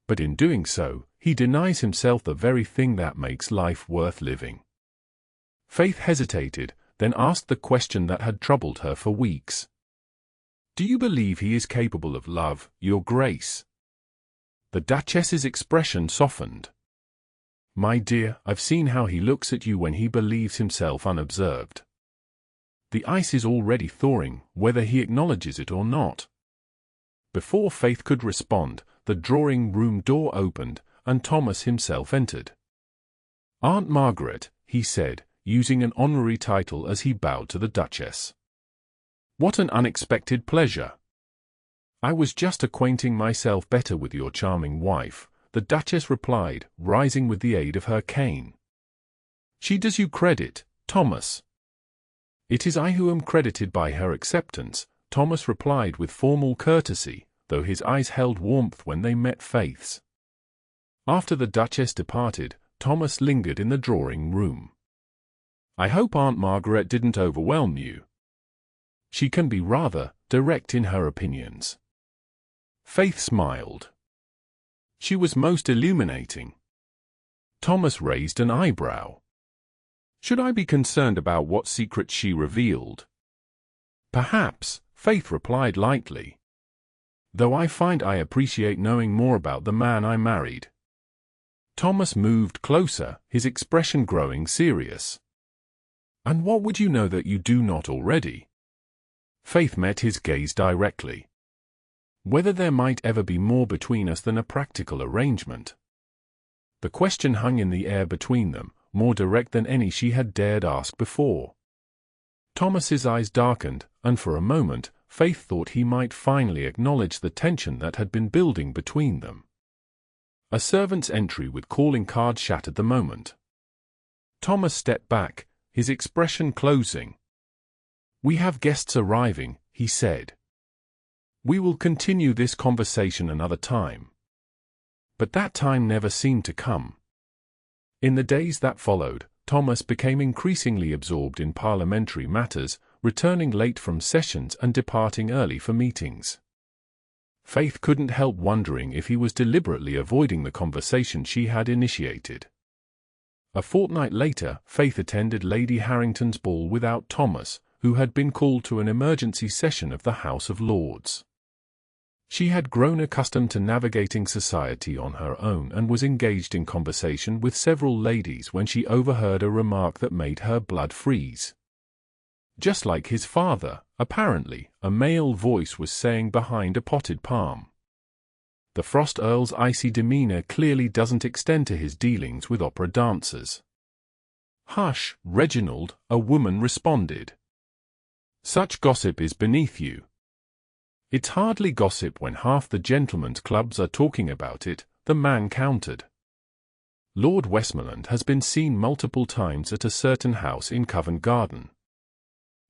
"But in doing so, he denies himself the very thing that makes life worth living." Faith hesitated, then asked the question that had troubled her for weeks. "Do you believe he is capable of love, Your Grace?" The Duchess's expression softened. "My dear, I've seen how he looks at you when he believes himself unobserved. The ice is already thawing, whether he acknowledges it or not." Before Faith could respond, the drawing-room door opened, and Thomas himself entered. "Aunt Margaret," he said, using an honorary title as he bowed to the Duchess. "What an unexpected pleasure! I was just acquainting myself better with your charming wife," the Duchess replied, rising with the aid of her cane. "She does you credit, Thomas." "It is I who am credited by her acceptance," Thomas replied with formal courtesy, though his eyes held warmth when they met Faith's. After the Duchess departed, Thomas lingered in the drawing-room. "I hope Aunt Margaret didn't overwhelm you. She can be rather direct in her opinions." Faith smiled. "She was most illuminating." Thomas raised an eyebrow. "Should I be concerned about what secrets she revealed?" "Perhaps," Faith replied lightly. "Though I find I appreciate knowing more about the man I married." Thomas moved closer, his expression growing serious. "And what would you know that you do not already?" Faith met his gaze directly. "Whether there might ever be more between us than a practical arrangement." The question hung in the air between them, more direct than any she had dared ask before. Thomas's eyes darkened, and for a moment, Faith thought he might finally acknowledge the tension that had been building between them. A servant's entry with calling card shattered the moment. Thomas stepped back, his expression closing. "We have guests arriving," he said. "We will continue this conversation another time." But that time never seemed to come. In the days that followed, Thomas became increasingly absorbed in parliamentary matters, returning late from sessions and departing early for meetings. Faith couldn't help wondering if he was deliberately avoiding the conversation she had initiated. A fortnight later, Faith attended Lady Harrington's ball without Thomas, who had been called to an emergency session of the House of Lords. She had grown accustomed to navigating society on her own and was engaged in conversation with several ladies when she overheard a remark that made her blood freeze. "Just like his father," apparently, a male voice was saying behind a potted palm. "The Frost Earl's icy demeanor clearly doesn't extend to his dealings with opera dancers." "Hush, Reginald," a woman responded. "Such gossip is beneath you." "It's hardly gossip when half the gentlemen's clubs are talking about it," the man countered. "Lord Westmoreland has been seen multiple times at a certain house in Covent Garden.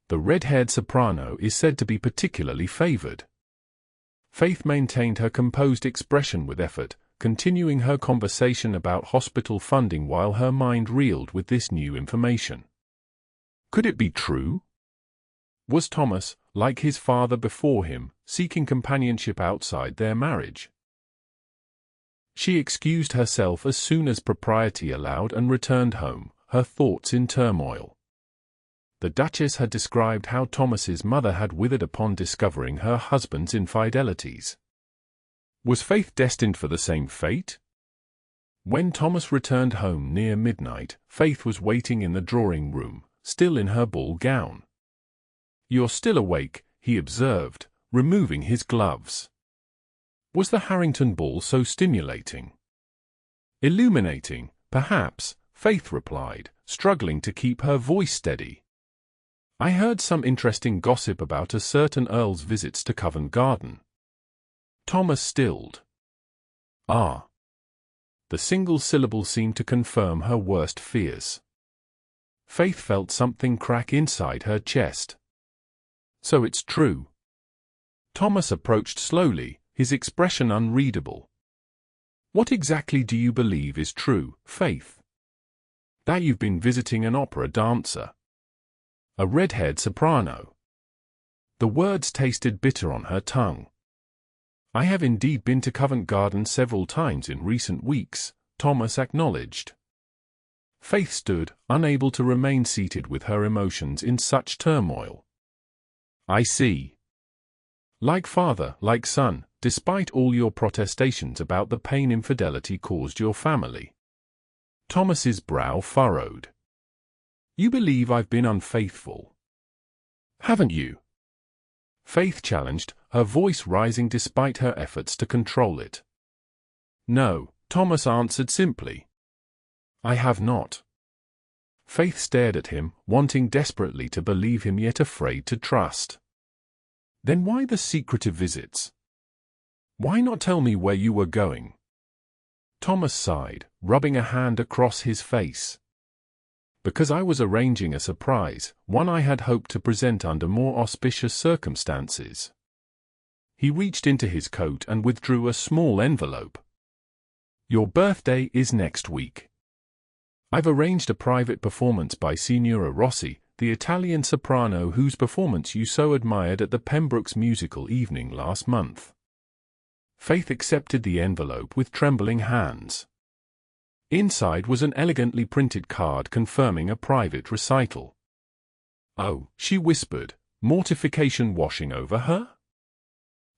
The red-haired soprano is said to be particularly favored." Faith maintained her composed expression with effort, continuing her conversation about hospital funding while her mind reeled with this new information. Could it be true? Was Thomas, like his father before him, seeking companionship outside their marriage? She excused herself as soon as propriety allowed and returned home, her thoughts in turmoil. The Duchess had described how Thomas's mother had withered upon discovering her husband's infidelities. Was Faith destined for the same fate? When Thomas returned home near midnight, Faith was waiting in the drawing-room, still in her ball gown. "You're still awake," he observed, removing his gloves. Was the Harrington ball so stimulating? "Illuminating, perhaps," Faith replied, struggling to keep her voice steady. "I heard some interesting gossip about a certain earl's visits to Covent Garden." Thomas stilled. "Ah." The single syllable seemed to confirm her worst fears. Faith felt something crack inside her chest. "So it's true." Thomas approached slowly, his expression unreadable. "What exactly do you believe is true, Faith?" "That you've been visiting an opera dancer. A red-haired soprano." The words tasted bitter on her tongue. "I have indeed been to Covent Garden several times in recent weeks," Thomas acknowledged. Faith stood, unable to remain seated with her emotions in such turmoil. I see. Like father, like son, despite all your protestations about the pain infidelity caused your family. Thomas's brow furrowed. You believe I've been unfaithful, haven't you? Faith challenged, her voice rising despite her efforts to control it. No, Thomas answered simply. I have not. Faith stared at him, wanting desperately to believe him yet afraid to trust. Then why the secretive visits? Why not tell me where you were going? Thomas sighed, rubbing a hand across his face. Because I was arranging a surprise, one I had hoped to present under more auspicious circumstances. He reached into his coat and withdrew a small envelope. Your birthday is next week. I've arranged a private performance by Signora Rossi, the Italian soprano whose performance you so admired at the Pembrokes musical evening last month. Faith accepted the envelope with trembling hands. Inside was an elegantly printed card confirming a private recital. Oh, she whispered, mortification washing over her.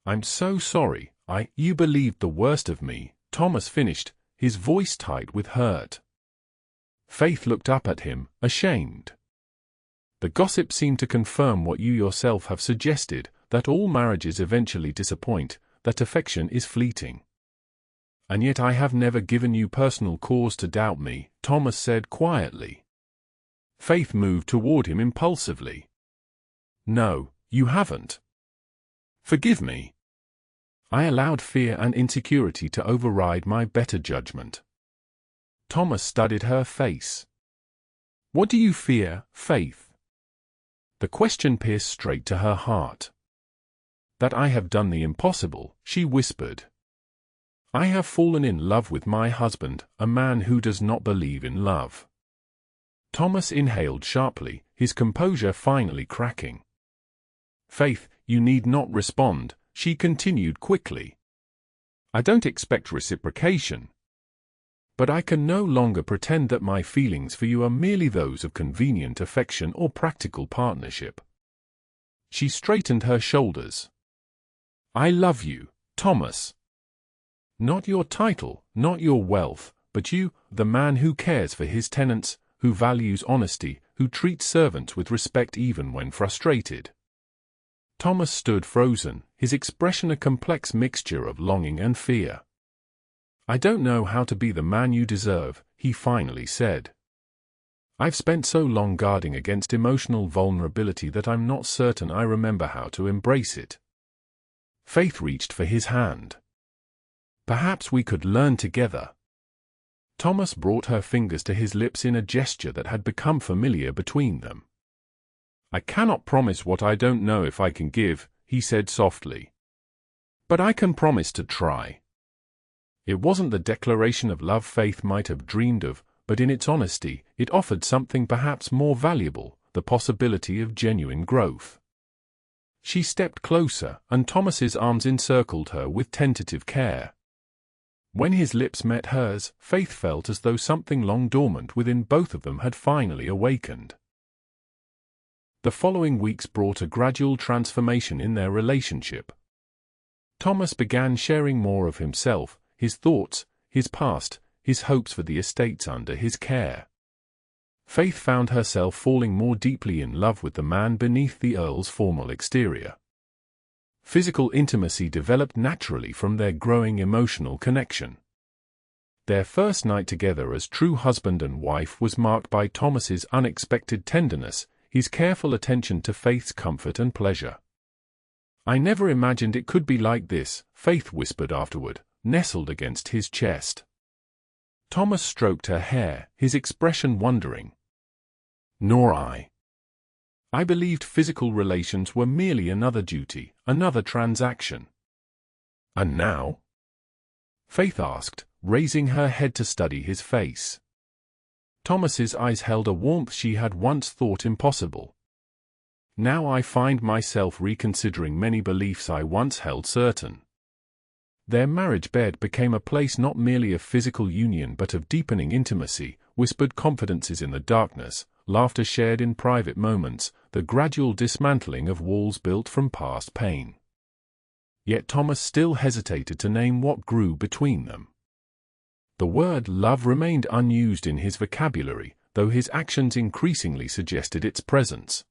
I'm so sorry, you believed the worst of me, Thomas finished, his voice tight with hurt. Faith looked up at him, ashamed. The gossip seemed to confirm what you yourself have suggested, that all marriages eventually disappoint, that affection is fleeting. And yet I have never given you personal cause to doubt me, Thomas said quietly. Faith moved toward him impulsively. No, you haven't. Forgive me. I allowed fear and insecurity to override my better judgment. Thomas studied her face. What do you fear, Faith? The question pierced straight to her heart. That I have done the impossible, she whispered. I have fallen in love with my husband, a man who does not believe in love. Thomas inhaled sharply, his composure finally cracking. Faith, you need not respond, she continued quickly. I don't expect reciprocation. But I can no longer pretend that my feelings for you are merely those of convenient affection or practical partnership. She straightened her shoulders. I love you, Thomas. Not your title, not your wealth, but you, the man who cares for his tenants, who values honesty, who treats servants with respect even when frustrated. Thomas stood frozen, his expression a complex mixture of longing and fear. I don't know how to be the man you deserve, he finally said. I've spent so long guarding against emotional vulnerability that I'm not certain I remember how to embrace it. Faith reached for his hand. Perhaps we could learn together. Thomas brought her fingers to his lips in a gesture that had become familiar between them. I cannot promise what I don't know if I can give, he said softly. But I can promise to try. It wasn't the declaration of love Faith might have dreamed of, but in its honesty, it offered something perhaps more valuable, the possibility of genuine growth. She stepped closer, and Thomas's arms encircled her with tentative care. When his lips met hers, Faith felt as though something long dormant within both of them had finally awakened. The following weeks brought a gradual transformation in their relationship. Thomas began sharing more of himself, his thoughts, his past, his hopes for the estates under his care. Faith found herself falling more deeply in love with the man beneath the Earl's formal exterior. Physical intimacy developed naturally from their growing emotional connection. Their first night together as true husband and wife was marked by Thomas's unexpected tenderness, his careful attention to Faith's comfort and pleasure. I never imagined it could be like this, Faith whispered afterward, nestled against his chest. Thomas stroked her hair, his expression wondering. Nor I. I believed physical relations were merely another duty, another transaction. And now? Faith asked, raising her head to study his face. Thomas's eyes held a warmth she had once thought impossible. Now I find myself reconsidering many beliefs I once held certain. Their marriage bed became a place not merely of physical union but of deepening intimacy, whispered confidences in the darkness, laughter shared in private moments, the gradual dismantling of walls built from past pain. Yet Thomas still hesitated to name what grew between them. The word love remained unused in his vocabulary, though his actions increasingly suggested its presence.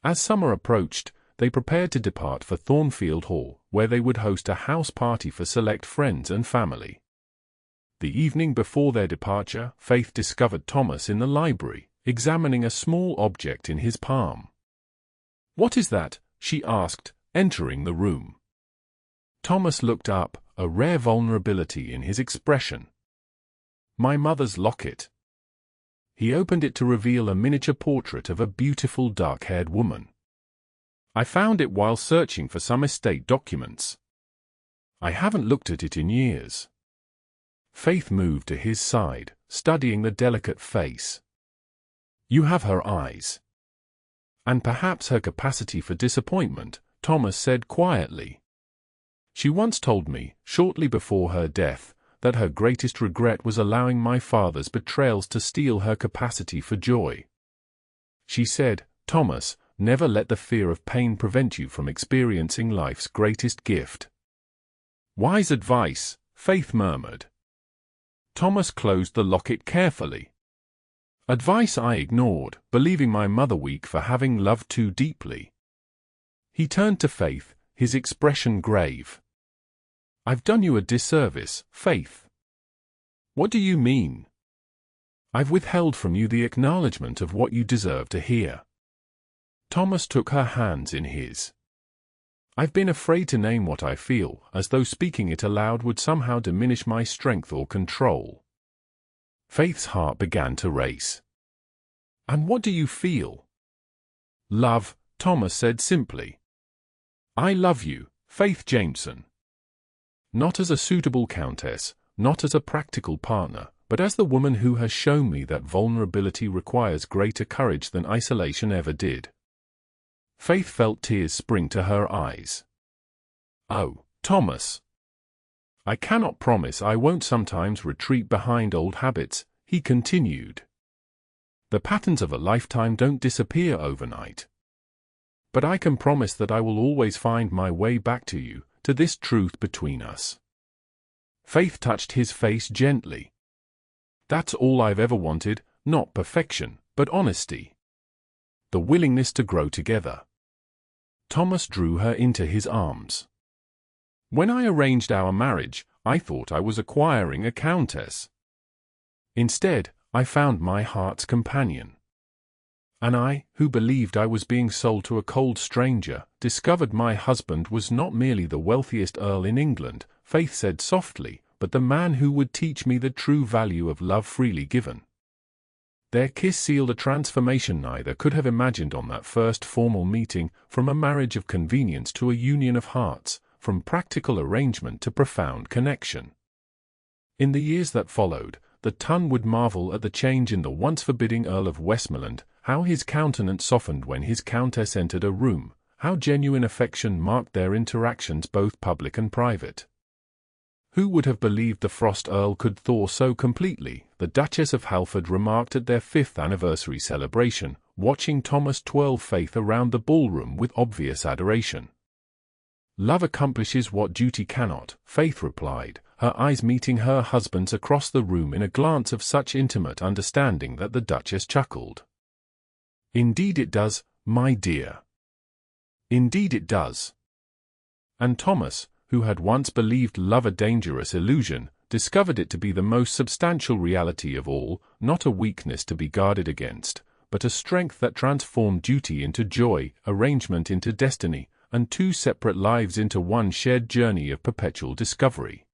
As summer approached, they prepared to depart for Thornfield Hall, where they would host a house party for select friends and family. The evening before their departure, Faith discovered Thomas in the library, examining a small object in his palm. "What is that?" she asked, entering the room. Thomas looked up, a rare vulnerability in his expression. "My mother's locket." He opened it to reveal a miniature portrait of a beautiful dark-haired woman. "I found it while searching for some estate documents. I haven't looked at it in years." Faith moved to his side, studying the delicate face. "You have her eyes. And perhaps her capacity for disappointment," Thomas said quietly. "She once told me, shortly before her death, that her greatest regret was allowing my father's betrayals to steal her capacity for joy. She said, 'Thomas, never let the fear of pain prevent you from experiencing life's greatest gift.'" "Wise advice," Faith murmured. Thomas closed the locket carefully. "Advice I ignored, believing my mother weak for having loved too deeply." He turned to Faith, his expression grave. "I've done you a disservice, Faith." "What do you mean?" "I've withheld from you the acknowledgement of what you deserve to hear." Thomas took her hands in his. "I've been afraid to name what I feel, as though speaking it aloud would somehow diminish my strength or control." Faith's heart began to race. "And what do you feel?" "Love," Thomas said simply. "I love you, Faith Jameson. Not as a suitable countess, not as a practical partner, but as the woman who has shown me that vulnerability requires greater courage than isolation ever did." Faith felt tears spring to her eyes. "Oh, Thomas. I cannot promise I won't sometimes retreat behind old habits," he continued. "The patterns of a lifetime don't disappear overnight. But I can promise that I will always find my way back to you, to this truth between us." Faith touched his face gently. "That's all I've ever wanted, not perfection, but honesty. The willingness to grow together." Thomas drew her into his arms. "When I arranged our marriage, I thought I was acquiring a countess. Instead, I found my heart's companion. And I, who believed I was being sold to a cold stranger, discovered my husband was not merely the wealthiest earl in England," Faith said softly, "but the man who would teach me the true value of love freely given." Their kiss sealed a transformation neither could have imagined on that first formal meeting, from a marriage of convenience to a union of hearts, from practical arrangement to profound connection. In the years that followed, the tongue would marvel at the change in the once forbidding Earl of Westmoreland, how his countenance softened when his countess entered a room, how genuine affection marked their interactions both public and private. Who would have believed the Frost Earl could thaw so completely, the Duchess of Halford remarked at their 5th anniversary celebration, watching Thomas twirl Faith around the ballroom with obvious adoration. "Love accomplishes what duty cannot," Faith replied, her eyes meeting her husband's across the room in a glance of such intimate understanding that the Duchess chuckled. "Indeed it does, my dear. Indeed it does." And Thomas, who had once believed love a dangerous illusion, discovered it to be the most substantial reality of all, not a weakness to be guarded against, but a strength that transformed duty into joy, arrangement into destiny, and two separate lives into one shared journey of perpetual discovery.